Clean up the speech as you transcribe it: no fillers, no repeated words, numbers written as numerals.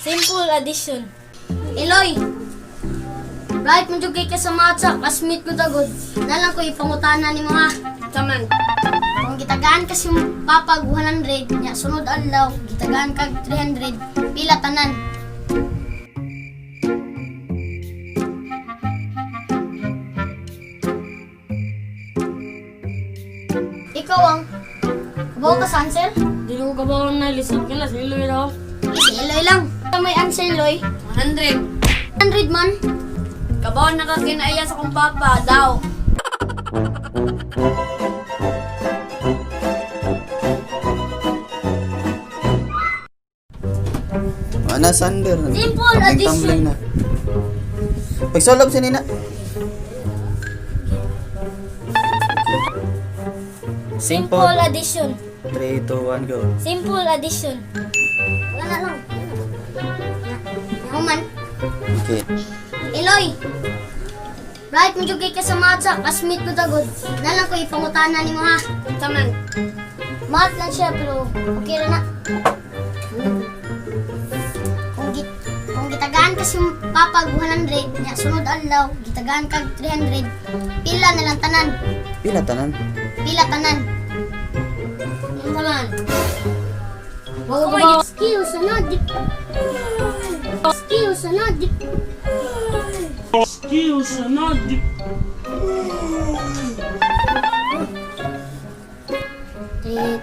Simple addition. Eloy! Right mo jud kay ka sa matcha, classmate ko tagod. Nalang ko ipangutana nimo ha. Taman. Kung gitagaan kasi yung papag 100, nya sunod adlaw gitagaan kag 300, pila tanan? Ikaw ang kabaw ka sa answer? Di ko kabaw na lisod ka na sa Iloy raw. Si Eloy lang. May answer, Eloy. 100. 100 man. Kabaw na ka kinaya sa kong papa daw. Ana Sander. Simple addition. Na. Pagsolve sa nina. Simple addition. 3, 2, 1, go. Simple addition. Wala lang. Yaman. Okay. Eloy! Right mo jud kay ka sa matcha, classmate ko tagod. Nalang ko ipangutana nimo ha. Taman. Math lang siya pero okay ra na. Kung gitagaan kasi yung papag 100, nya sunod adlaw gitagaan kag 300, pila na lang tanan? Pila tanan? Pila tanan? Yung taman. Wow, Wow. skills na dik. Skills na dik. Skills na di. Tit.